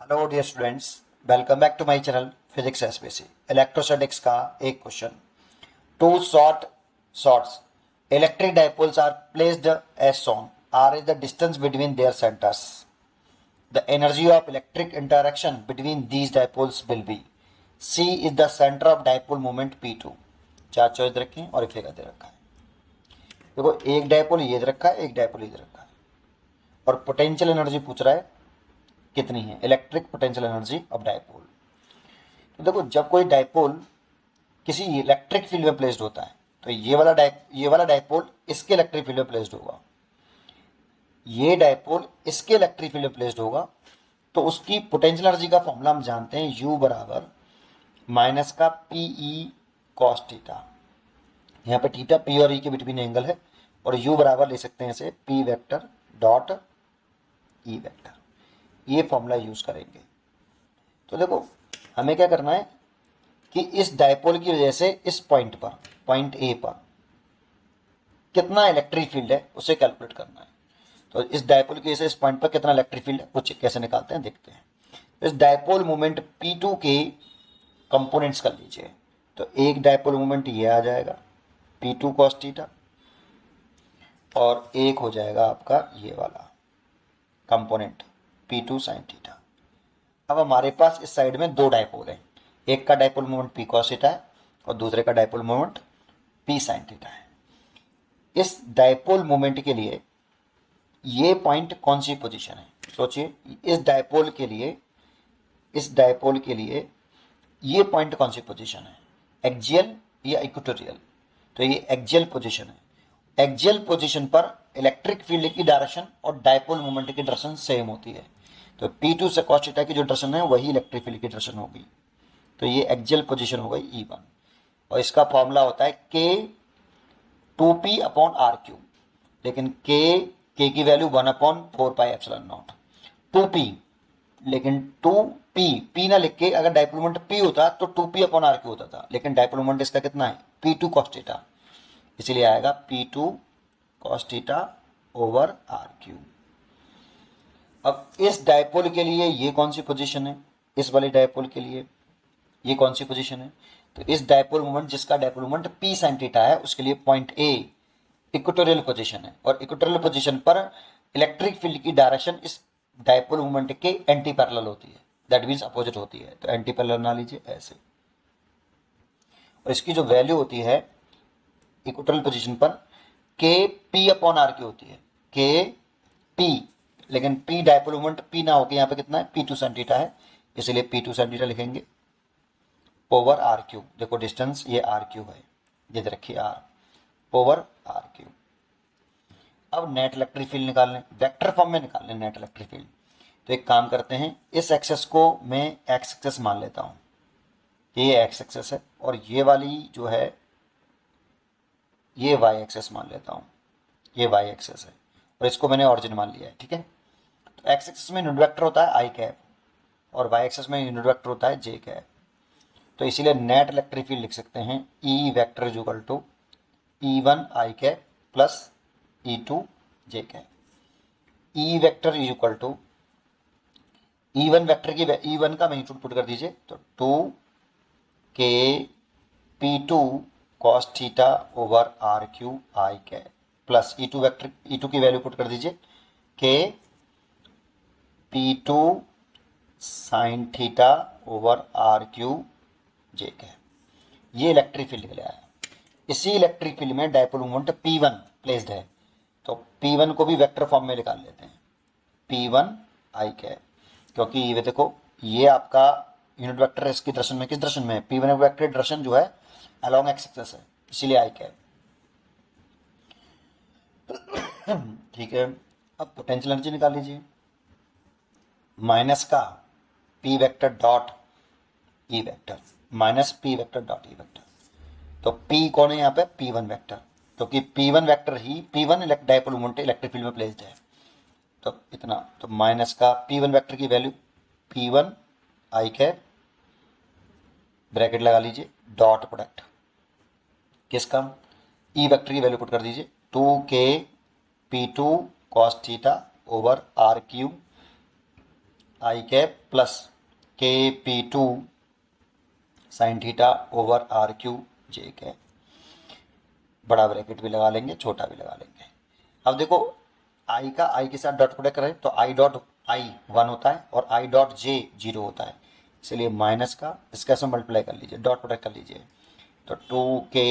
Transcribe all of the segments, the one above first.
Hello dear students, welcome back to my channel physics SPC. Electrostatics का एक question. Two shorts electric dipoles are placed as shown. R is the distance between their centres. The energy of electric interaction between these dipoles will be. C is the centre of dipole moment P2। चार choice रखें और एक figure दे रखा है। देखो, एक dipole ये दे रखा है, एक डाइपोल ये दे रखा है, और पोटेंशियल एनर्जी पूछ रहा है कितनी है, electric potential energy of dipole. तो देखो, जब कोई डाइपोल किसी इलेक्ट्रिक फील्ड में प्लेस्ड होता है तो ये वाला डाइपोल इसके इलेक्ट्रिक फील्ड में प्लेस्ड होगा, ये डाइपोल इसके इलेक्ट्रिक फील्ड में प्लेस्ड होगा। तो उसकी पोटेंशियल एनर्जी का फॉर्मूला हम जानते हैं, U बराबर माइनस का PE कॉस थीटा। यहाँ पे थीटा P और E के बिटवीन एंगल है, और U बराबर ले सकते हैं इसे P vector dot E vector. ये फॉर्मूला यूज करेंगे। तो देखो, हमें क्या करना है कि इस डाइपोल की वजह से इस पॉइंट पर, पॉइंट ए पर कितना इलेक्ट्रिक फील्ड है उसे कैलकुलेट करना है। तो इस डाइपोल की वजह से इस पॉइंट पर कितना इलेक्ट्रिक फील्ड है वो कैसे निकालते हैं देखते हैं। तो इस डाइपोल मोमेंट P2 के कंपोनेंट्स कर लीजिए। तो एक डाइपोल मोमेंट ये आ जाएगा P2 cos थीटा, और एक हो जाएगा आपका ये वाला कंपोनेंट P2 sin थीटा। अब हमारे पास इस साइड में दो डाइपोल हैं, एक का dipole moment P cos theta है और दूसरे का dipole moment P sin theta है। इस डाइपोल मोमेंट के लिए ये पॉइंट कौन सी पोजीशन है, सोचिए। इस डाइपोल के लिए ये पॉइंट कौन सी पोजीशन है, एक्सियल या इक्वेटोरियल। तो ये एक्सियल पोजीशन है। एक्सियल पोजीशन पर इलेक्ट्रिक फील्ड की डायरेक्शन और डाइपोल मोमेंट की डायरेक्शन सेम होती है। तो P2 से cos थीटा की जो डायरेक्शन है वही इलेक्ट्रिक फील्ड की डायरेक्शन होगी। तो ये एक्सियल पोजीशन हो गई E1, और इसका फॉर्मूला होता है K 2P upon R cube. लेकिन K की वैल्यू 1/4πε0 2P, लेकिन 2P ना लिख के अगर डाइपोल मोमेंट P होता तो 2P अपॉन R क्यूब होता था, लेकिन डाइपोल मोमेंट इसका कितना है P2 cos थीटा, इसीलिए आएगा P2 cos theta over R cube. अब इस डाइपोल के लिए ये कौन सी पोजीशन है, इस वाले डाइपोल के लिए ये कौन सी पोजीशन है। तो इस डाइपोल मोमेंट, जिसका dipole moment P sin theta है, उसके लिए पॉइंट A इक्वेटोरियल पोजीशन है, और इक्वेटोरियल पोजीशन पर इलेक्ट्रिक फील्ड की डायरेक्शन इस डाइपोल मोमेंट के एंटी पैरेलल होती है, दैट मीन्स अपोजिट होती है। तो एंटी पैरेलल बना लीजिए ऐसे, और इसकी जो वैल्यू होती है इक्वेटोरियल पोजीशन पर के P अपॉन R की होती है, के P, लेकिन P डाइपोल मोमेंट P ना होकर यहाँ पे कितना है P2 sin थीटा है, इसलिए P2 sin थीटा लिखेंगे ओवर R क्यूब। देखो डिस्टेंस ये R क्यूब है, ये रखिए R ओवर R क्यूब। अब नेट इलेक्ट्रिक फील्ड निकालने, वेक्टर फॉर्म में निकालने नेट इलेक्ट्रिक फील्ड। तो एक काम करते हैं, इस एक्सेस को मैं एक्स एक्सेस मान लेता हूँ, ये एक्स एक्सेस है, और ये वाली जो है ये वाई एक्सेस मान लेता हूँ, ये वाई एक्सेस है, और इसको मैंने ऑरिजिन मान लिया है, ठीक है। तो एक्स एक्सेस में यूनिट वेक्टर होता है आई कैप, और वाई एक्सेस में यूनिट वेक्टर होता है जे कैप। तो इसीलिए नेट इलेक्ट्रिक फील्ड लिख सकते हैं E vector is equal to E1 I cap plus E2 J cap. E vector is equal to E1 vector की E1 का मैग्नीट्यूड पुट कर दीजिए, तो 2K P2 cos theta over R cube i cap plus E2 vector, E2 की value put कर दीजिए K P2 sin theta over R cube j cap. ये electric field निकल आया। इसी इलेक्ट्रिक फील्ड में डाइपोल मोमेंट P1 प्लेस्ड है, तो P1 को भी वेक्टर फॉर्म में निकाल लेते हैं, P1 आई कैप, क्योंकि ये देखो ये आपका यूनिट वेक्टर है, इसकी डायरेक्शन में, किस डायरेक्शन में है P1 वेक्टर डायरेक्शन जो है अलोंग एक्स एक्सिस है, इसीलिए आई कैप। ठीक है, अब पोटेंशियल एनर्जी निकाल लीजिए, माइनस का P vector dot E vector, minus P vector dot E vector. तो P कौन है यहाँ पे P1 वेक्टर, क्योंकि P1 वेक्टर ही P1 dipole moment electric field में प्लेस्ड है। तो इतना, तो माइनस का P1 वेक्टर की वैल्यू P1 आई कैप, ब्रैकेट लगा लीजिए, डॉट प्रोडक्ट किसका E वेक्टर की वैल्यू पुट कर दीजिए 2K P2 cos theta over R cube i cap plus K P two sine theta over R cube j cap, बड़ा bracket भी लगा लेंगे, छोटा भी लगा लेंगे। अब देखो आई का आई के साथ डॉट प्रोडक्ट करें तो आई डॉट आई 1 होता है और आई डॉट जे 0 होता है, इसलिए माइनस का इसका से मल्टीप्लाई कर लीजिए, डॉट प्रोडक्ट कर लीजिए, तो 2k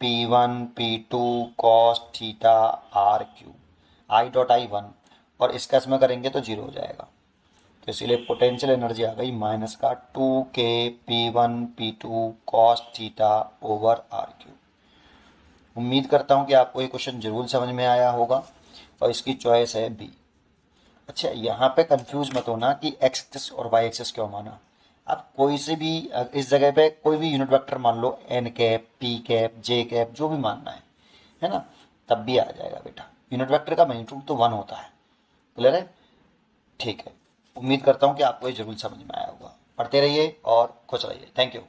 p1 p2 cos theta R cube, I dot I 1 और इसका इसमें करेंगे तो 0 हो जाएगा, तो इसीलिए पोटेंशियल एनर्जी आ गई माइनस का 2k p1 p2 cos theta over R cube. उम्मीद करता हूँ कि आपको ये क्वेश्चन जरूर समझ में आया होगा और इसकी चॉइस है बी। अच्छा, यहाँ पे कंफ्यूज मत होना कि एक्स एक्सिस और वाई एक्सिस क्यों माना। आप कोई से भी इस जगह पे कोई भी यूनिट वेक्टर मान लो, एन कैप, पी कैप, जे कैप, जो भी मानना है ना, तब भी आ जाएगा बेटा। यूनिट वेक्टर का मैग्नीट्यूड तो 1 होता है, क्लियर है? ठीक है, उम्मीद करता हूँ कि आपको ये जरूर समझ में आया होगा। पढ़ते रहिए और खुश रहिए। Thank you.